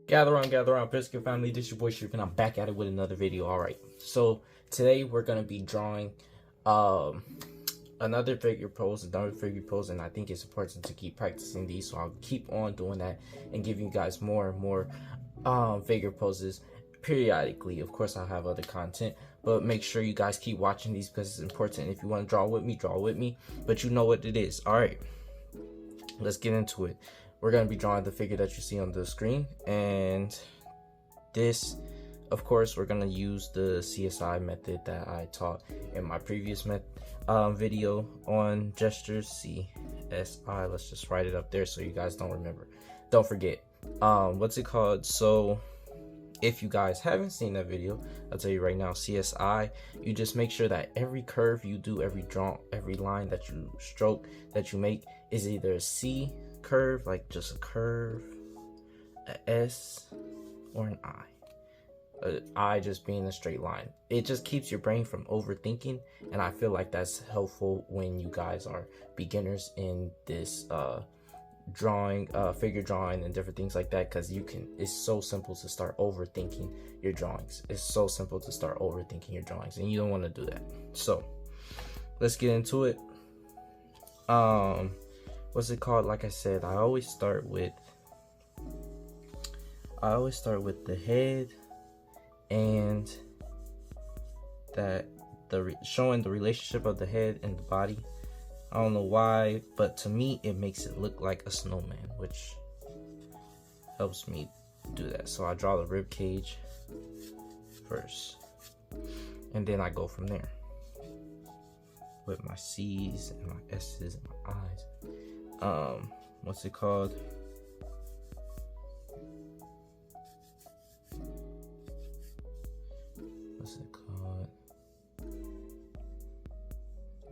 Gather around, PureSkill family. This is your boy Shreef, and I'm back at it with another video. Alright, so today we're going to be drawing another figure pose, and I think it's important to keep practicing these, so I'll keep on doing that and giving you guys more and more figure poses periodically. Of course, I'll have other content, but make sure you guys keep watching these because it's important. If you want to draw with me, but you know what it is. Alright, let's get into it. We're going to be drawing the figure that you see on the screen, and this, of course, we're going to use the CSI method that I taught in my previous video on gestures. CSI, let's just write it up there so you guys don't forget. What's it called? So if you guys haven't seen that video, I'll tell you right now, CSI, you just make sure that every curve you do, every line that you stroke, that you make, is either a C curve, like just a curve, a S, or an I. I just being a straight line. It just keeps your brain from overthinking, and I feel like that's helpful when you guys are beginners in this drawing, figure drawing and different things like that, because it's so simple to start overthinking your drawings. It's so simple to start overthinking your drawings, and you don't want to do that. So let's get into it. What's it called? Like I said, I always start with the head, and that showing the relationship of the head and the body. I don't know why, but to me it makes it look like a snowman, which helps me do that. So I draw the rib cage first, and then I go from there with my C's and my S's and my I's. What's it called?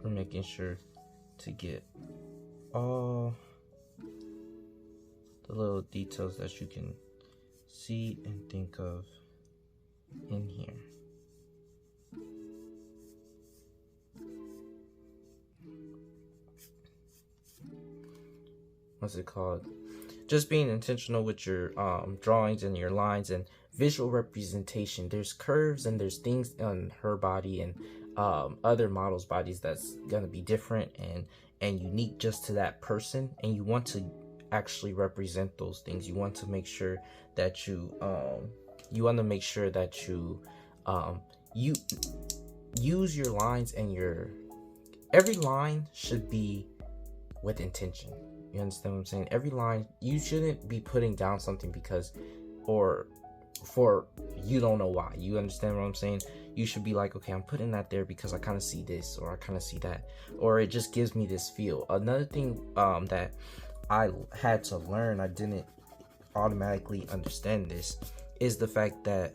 We're making sure to get all the little details that you can see and think of in here. What's it called? Just being intentional with your drawings and your lines and visual representation. There's curves and there's things on her body and other models' bodies that's gonna be different and unique just to that person, and you want to actually represent those things. You want to make sure that you you use your lines, and every line should be with intention. You understand what I'm saying? Every line, you shouldn't be putting down something because, or for you don't know why. You understand what I'm saying? You should be like, okay, I'm putting that there because I kind of see this, or I kind of see that, or it just gives me this feel. Another thing that I had to learn, I didn't automatically understand this, is the fact that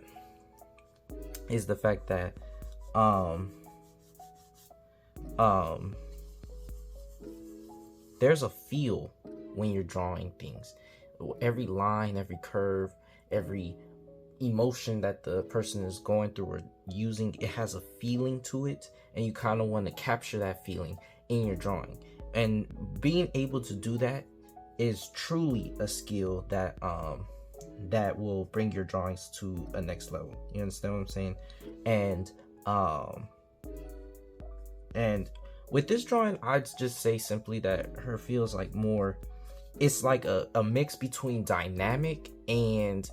there's a feel when you're drawing things. Every line, every curve, every emotion that the person is going through or using, it has a feeling to it, and you kind of want to capture that feeling in your drawing. And being able to do that is truly a skill that that will bring your drawings to a next level. You understand what I'm saying? And with this drawing, I'd just say simply that her feels like more, it's like a mix between dynamic and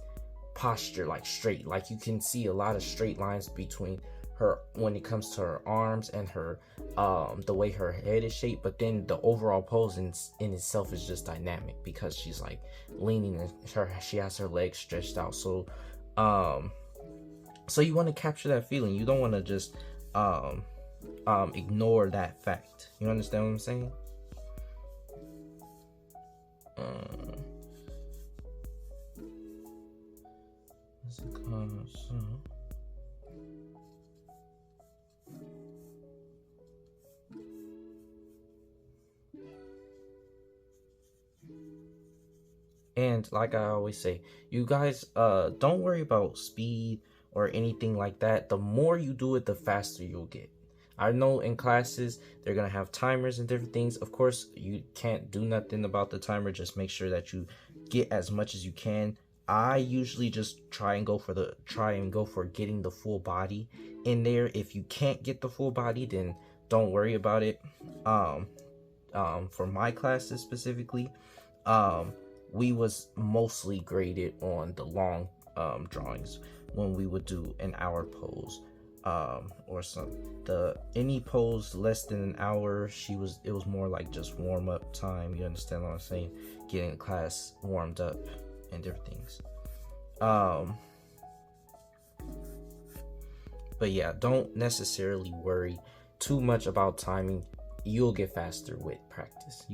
posture, like straight. Like you can see a lot of straight lines between her when it comes to her arms and her the way her head is shaped, but then the overall pose in itself is just dynamic because she's like leaning and she has her legs stretched out. So so you want to capture that feeling. You don't want to just ignore that fact. You understand what I'm saying? What's it called? And like I always say, you guys don't worry about speed or anything like that. The more you do it, the faster you'll get. I know in classes they're gonna have timers and different things. Of course, you can't do nothing about the timer. Just make sure that you get as much as you can I usually just try and go for getting the full body in there. If you can't get the full body, then don't worry about it. For my classes specifically, we was mostly graded on the long drawings when we would do an hour pose, or any pose less than an hour. It was more like just warm up time. You understand what I'm saying? Getting the class warmed up and different things. But yeah, don't necessarily worry too much about timing. You'll get faster with practice.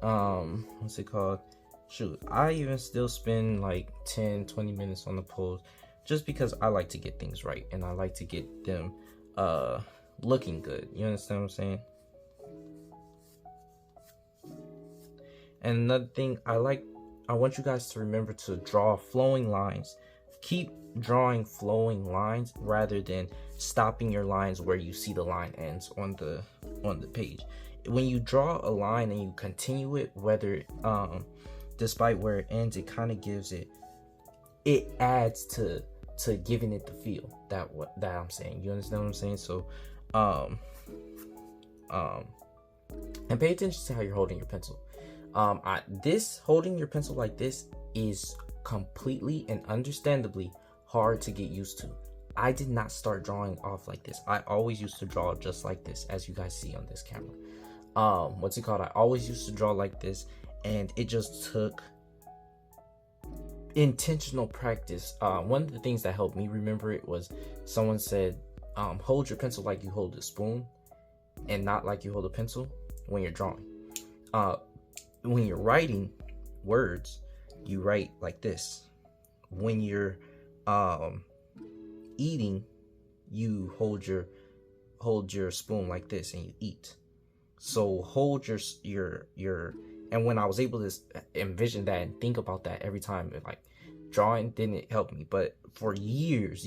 What's it called? Shoot, I even still spend like 10-20 minutes on the pose, just because I like to get things right and I like to get them looking good. You understand what I'm saying? And another thing, I want you guys to remember to draw flowing lines. Keep drawing flowing lines rather than stopping your lines where you see the line ends on the page. When you draw a line and you continue it, whether despite where it ends, it kind of gives it adds to giving it the feel that I'm saying. You understand what I'm saying? So and pay attention to how you're holding your pencil. This holding your pencil like this is completely and understandably hard to get used to. I did not start drawing off like this. I always used to draw just like this, as you guys see on this camera. I always used to draw like this, and it just took intentional practice. One of the things that helped me remember it was someone said, hold your pencil like you hold a spoon and not like you hold a pencil when you're drawing. When you're writing words, you write like this. When you're eating, you hold your spoon like this and you eat. So hold your and when I was able to envision that and think about that every time, like, drawing didn't help me, but for years,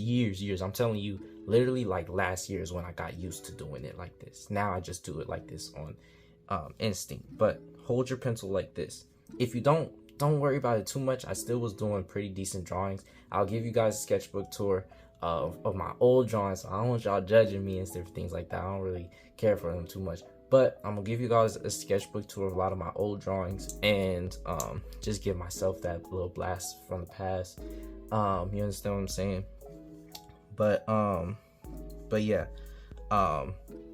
I'm telling you, literally like last year is when I got used to doing it like this. Now I just do it like this on instinct. But hold your pencil like this. If you don't worry about it too much. I still was doing pretty decent drawings. I'll give you guys a sketchbook tour of my old drawings. So I don't want y'all judging me and different things like that. I don't really care for them too much. But I'm gonna give you guys a sketchbook tour of a lot of my old drawings and just give myself that little blast from the past. You understand what I'm saying? But yeah,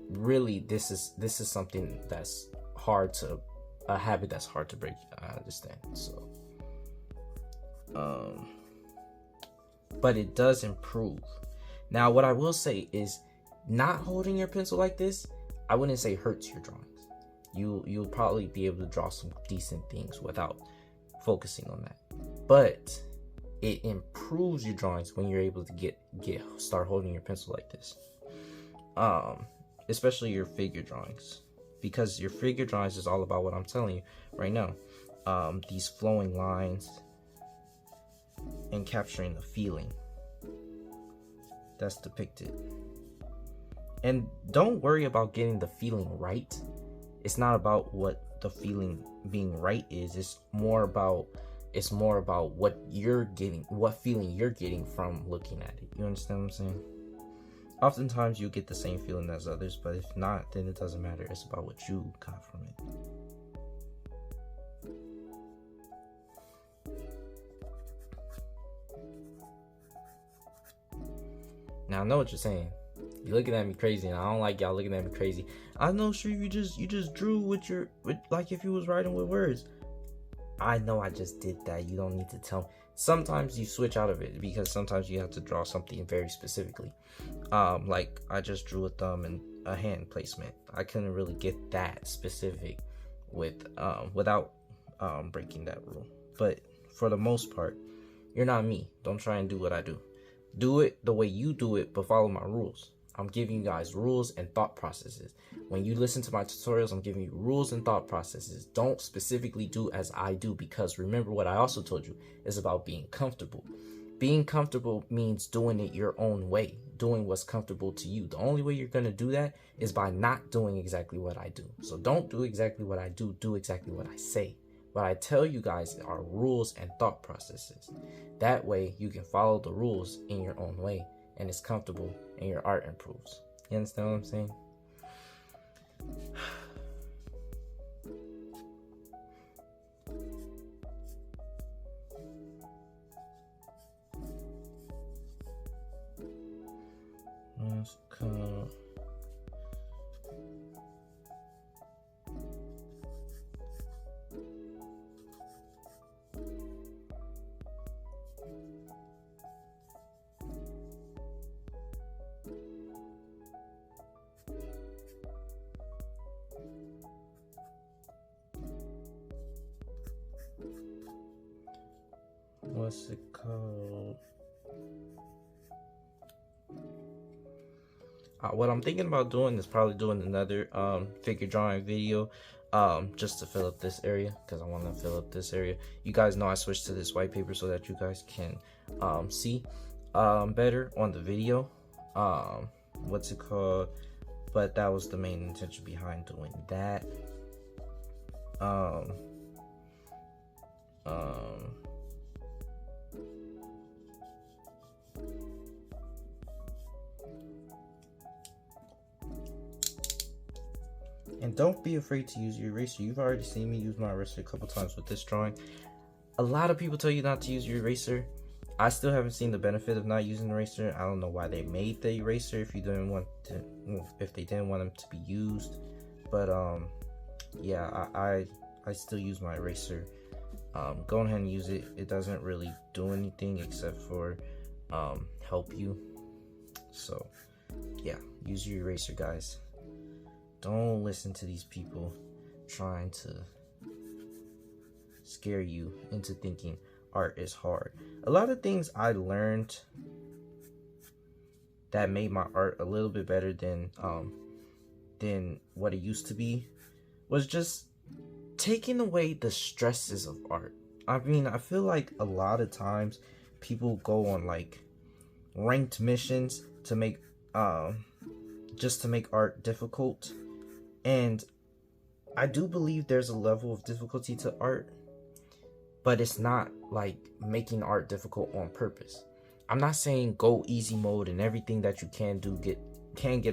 really, this is something that's a habit that's hard to break. I understand. So, but it does improve. Now, what I will say is, not holding your pencil like this, I wouldn't say hurts your drawings. You'll probably be able to draw some decent things without focusing on that. But it improves your drawings when you're able to start holding your pencil like this. Especially your figure drawings, because your figure drawings is all about what I'm telling you right now. These flowing lines and capturing the feeling that's depicted. And don't worry about getting the feeling right. It's not about what the feeling being right is. It's more about what you're getting, what feeling you're getting from looking at it. You understand what I'm saying? Oftentimes you get the same feeling as others, but if not, then it doesn't matter. It's about what you got from it. Now I know what you're saying. You're looking at me crazy, and I don't like y'all looking at me crazy. I know, sure, you just drew with like if you was writing with words. I know I just did that. You don't need to tell me. Sometimes you switch out of it because sometimes you have to draw something very specifically. Like I just drew a thumb and a hand placement. I couldn't really get that specific without breaking that rule. But for the most part, you're not me. Don't try and do what I do. Do it the way you do it, but follow my rules. I'm giving you guys rules and thought processes. When you listen to my tutorials, I'm giving you rules and thought processes. Don't specifically do as I do, because remember what I also told you is about being comfortable. Being comfortable means doing it your own way, doing what's comfortable to you. The only way you're going to do that is by not doing exactly what I do. So don't do exactly what I do. Do exactly what I say. What I tell you guys are rules and thought processes. That way you can follow the rules in your own way, and it's comfortable and your art improves. You understand what I'm saying? Let's go. What's it called? What I'm thinking about doing is probably doing another figure drawing video, just to fill up this area, because I want to fill up this area. You guys know I switched to this white paper so that you guys can see better on the video. What's it called? But that was the main intention behind doing that. And don't be afraid to use your eraser. You've already seen me use my eraser a couple times with this drawing. A lot of people tell you not to use your eraser. I still haven't seen the benefit of not using the eraser. I don't know why they made the eraser if they didn't want them to be used. But yeah, I still use my eraser. Go ahead and use it. It doesn't really do anything except for help you. So yeah, use your eraser, guys. Don't listen to these people trying to scare you into thinking art is hard. A lot of things I learned that made my art a little bit better than what it used to be was just taking away the stresses of art. I mean, I feel like a lot of times people go on like ranked missions to make just to make art difficult. And I do believe there's a level of difficulty to art, but it's not like making art difficult on purpose. I'm not saying go easy mode and everything that you can do get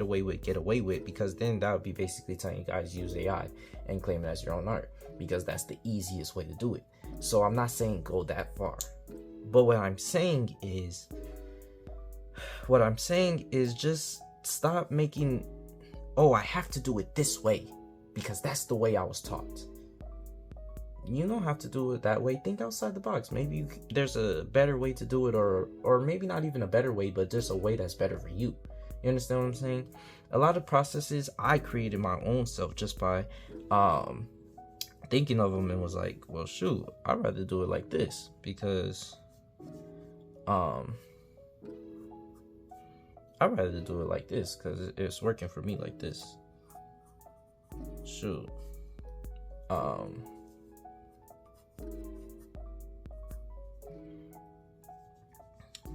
away with, because then that would be basically telling you guys use AI and claim it as your own art, because that's the easiest way to do it. So I'm not saying go that far, but what I'm saying is just stop making, oh, I have to do it this way because that's the way I was taught. You don't have to do it that way. Think outside the box. Maybe there's a better way to do it, or maybe not even a better way, but just a way that's better for you. You understand what I'm saying? A lot of processes I created my own self just by thinking of them, and was like, well, shoot, I'd rather do it like this because I'd rather do it like this because it's working for me like this. Shoot.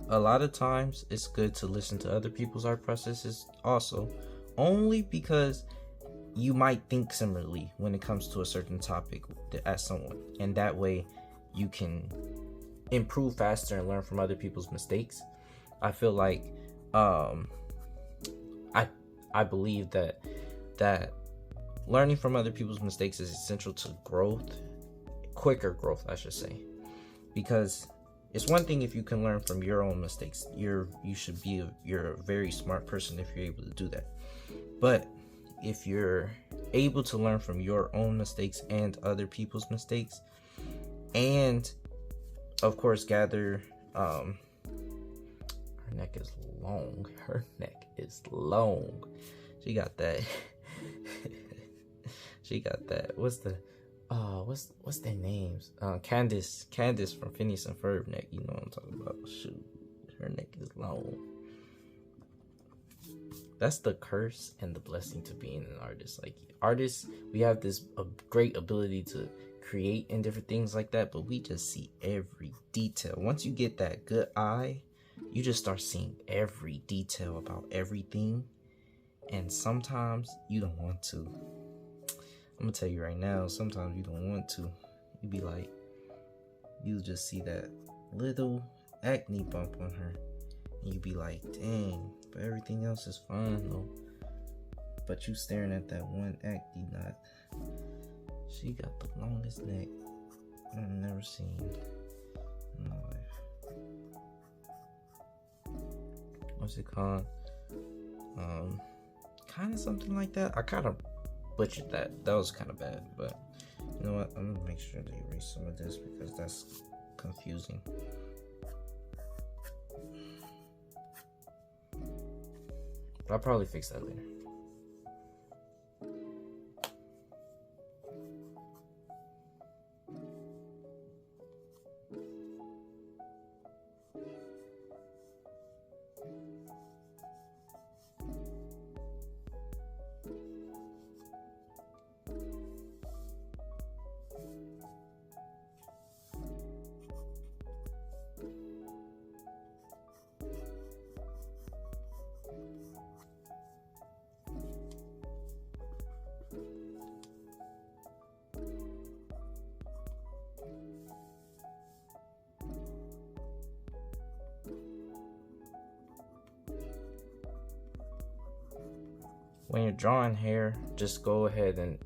A lot of times it's good to listen to other people's art processes also, only because you might think similarly when it comes to a certain topic as someone, and that way you can improve faster and learn from other people's mistakes. I feel like I believe that learning from other people's mistakes is essential to growth, quicker growth, I should say, because it's one thing if you can learn from your own mistakes. You're a very smart person if you're able to do that. But if you're able to learn from your own mistakes and other people's mistakes, and of course gather her neck is long. She got that. She got that. What's their names? Candace from Phineas and Ferb neck. You know what I'm talking about. Shoot, her neck is long. That's the curse and the blessing to being an artist. Like, artists, we have this great ability to create and different things like that, but we just see every detail. Once you get that good eye, you just start seeing every detail about everything, and sometimes you don't want to. I'm gonna tell you right now, sometimes you don't want to. you'd be like, you'll just see that little acne bump on her, and you'd be like, dang, but everything else is fine though. But you staring at that one acne knot. She got the longest neck I've never seen in my life. What's it called? Kind of something like that. I kind of butchered that. That was kind of bad, but you know what? I'm gonna make sure to erase some of this because that's confusing. I'll probably fix that later. When you're drawing hair, just go ahead and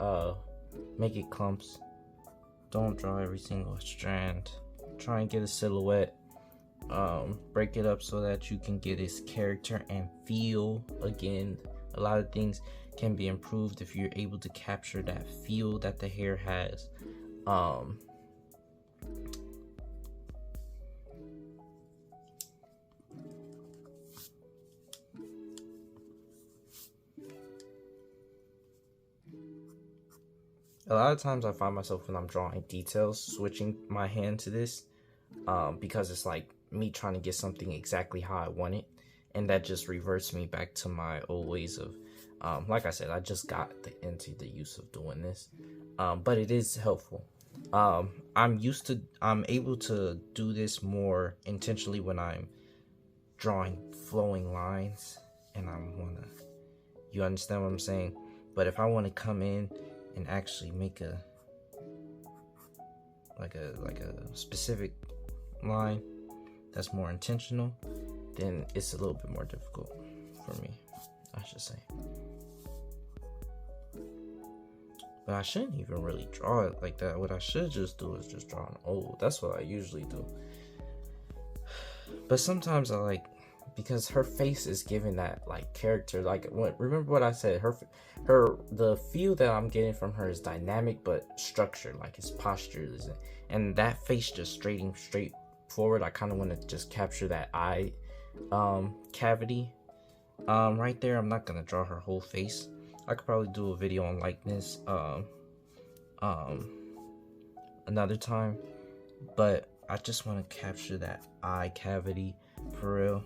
make it clumps. Don't draw every single strand. Try and get a silhouette. Break it up so that you can get its character and feel. Again, a lot of things can be improved if you're able to capture that feel that the hair has. A lot of times I find myself when I'm drawing details switching my hand to this because it's like me trying to get something exactly how I want it, and that just reverts me back to my old ways of like I said, I just got into the use of doing this, but it is helpful. I'm able to do this more intentionally when I'm drawing flowing lines and you understand what I'm saying? But if I want to come in and actually make a specific line that's more intentional, then it's a little bit more difficult for me, I should say. But I shouldn't even really draw it like that. What I should just do is just draw an O. That's what I usually do. But sometimes I because her face is giving that character. Remember what I said, the feel that I'm getting from her is dynamic but structured, like his posture is, and that face just straight forward. I kind of want to just capture that eye cavity right there. I'm not gonna draw her whole face. I could probably do a video on likeness another time, but I just want to capture that eye cavity for real.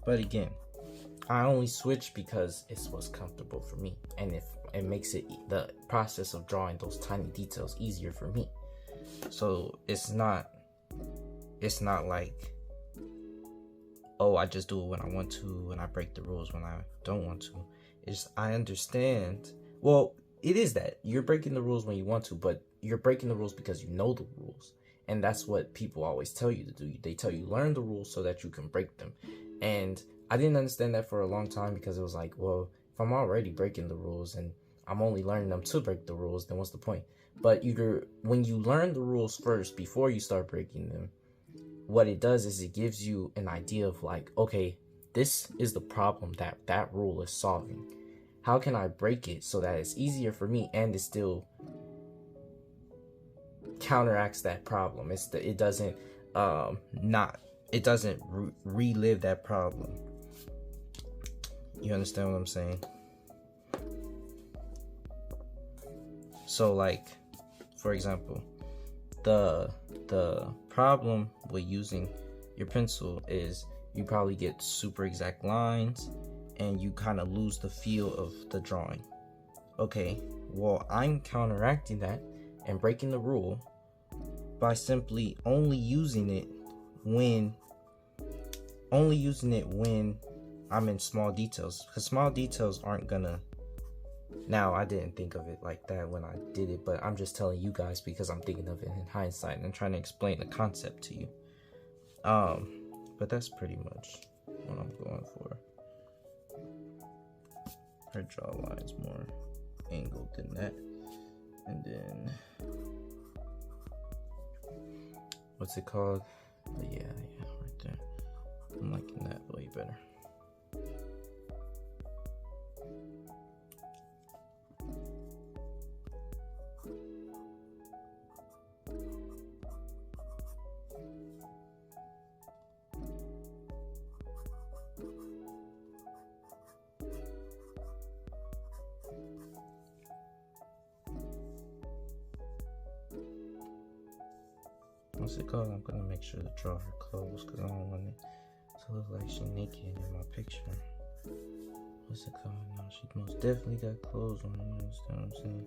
But again, I only switch because it's what's comfortable for me, and if it makes it the process of drawing those tiny details easier for me. So it's not like, oh, I just do it when I want to and I break the rules when I don't want to. I understand. Well, it is that you're breaking the rules when you want to, but you're breaking the rules because you know the rules. And that's what people always tell you to do. They tell you learn the rules so that you can break them. And I didn't understand that for a long time because it was like, well, if I'm already breaking the rules and I'm only learning them to break the rules, then what's the point? But when you learn the rules first before you start breaking them, what it does is it gives you an idea of okay, this is the problem that rule is solving. How can I break it so that it's easier for me and it still counteracts that problem? It doesn't relive that problem. You understand what I'm saying? So like, for example, the problem with using your pencil is you probably get super exact lines and you kind of lose the feel of the drawing. Okay, well, I'm counteracting that and breaking the rule by simply only using it when I'm in small details, because small details aren't gonna. Now, I didn't think of it like that when I did it, but I'm just telling you guys because I'm thinking of it in hindsight and trying to explain the concept to you. But that's pretty much what I'm going for. Her jawline's more angled than that. And then, what's it called? Yeah, right there. I'm liking that way better. What's it called? I'm gonna make sure to draw her clothes because I don't want it to look like she's naked in my picture. What's it called? No, she most definitely got clothes on. You understand what I'm saying?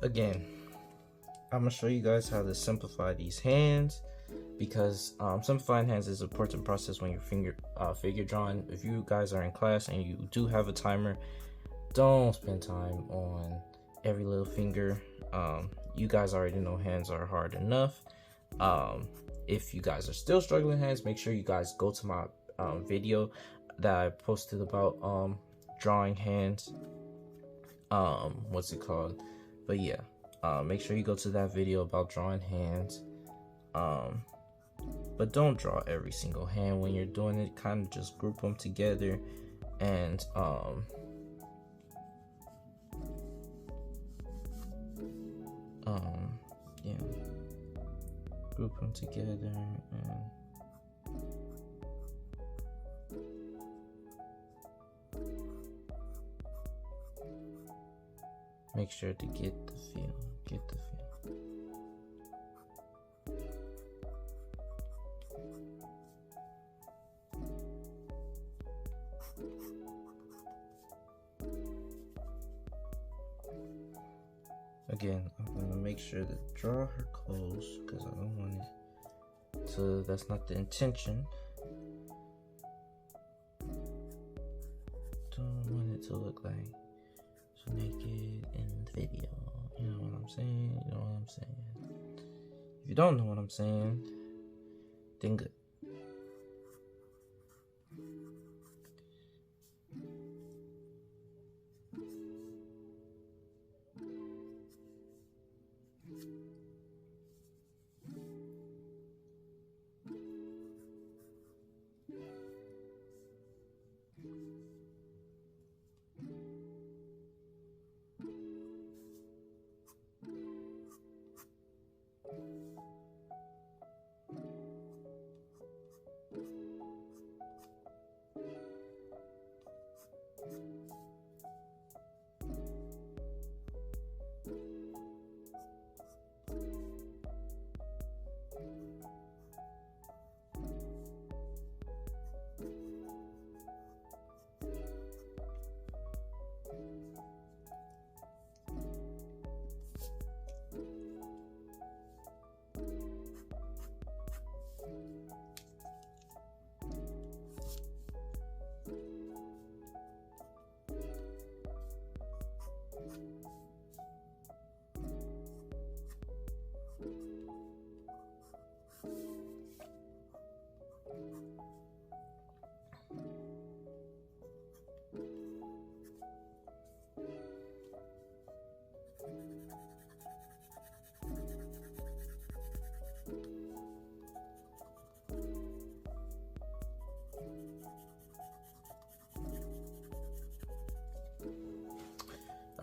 Again, I'm gonna show you guys how to simplify these hands, because simplifying hands is an important process when you're figure drawing. If you guys are in class and you do have a timer, don't spend time on every little finger. You guys already know hands are hard enough. If you guys are still struggling hands, make sure you guys go to my video that I posted about drawing hands. What's it called? But yeah, make sure you go to that video about drawing hands. But don't draw every single hand when you're doing it. Kind of just group them together and yeah, group them together and make sure to get the feel. Again, I'm gonna make sure to draw her close because I don't want it to, that's not the intention. Don't want it to look like she's naked in the video. You know what I'm saying? You know what I'm saying? If you don't know what I'm saying, then good.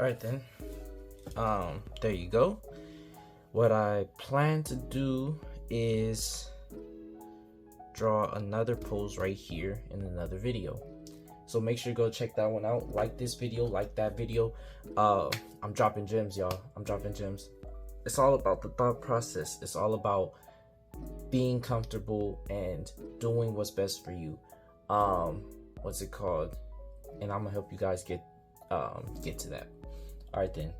right then, there you go. What I plan to do is draw another pose right here in another video, so make sure to go check that one out. Like this video, like that video. I'm dropping gems, y'all. I'm dropping gems. It's all about the thought process. It's all about being comfortable and doing what's best for you. What's it called? And I'm gonna help you guys get to that. All right then.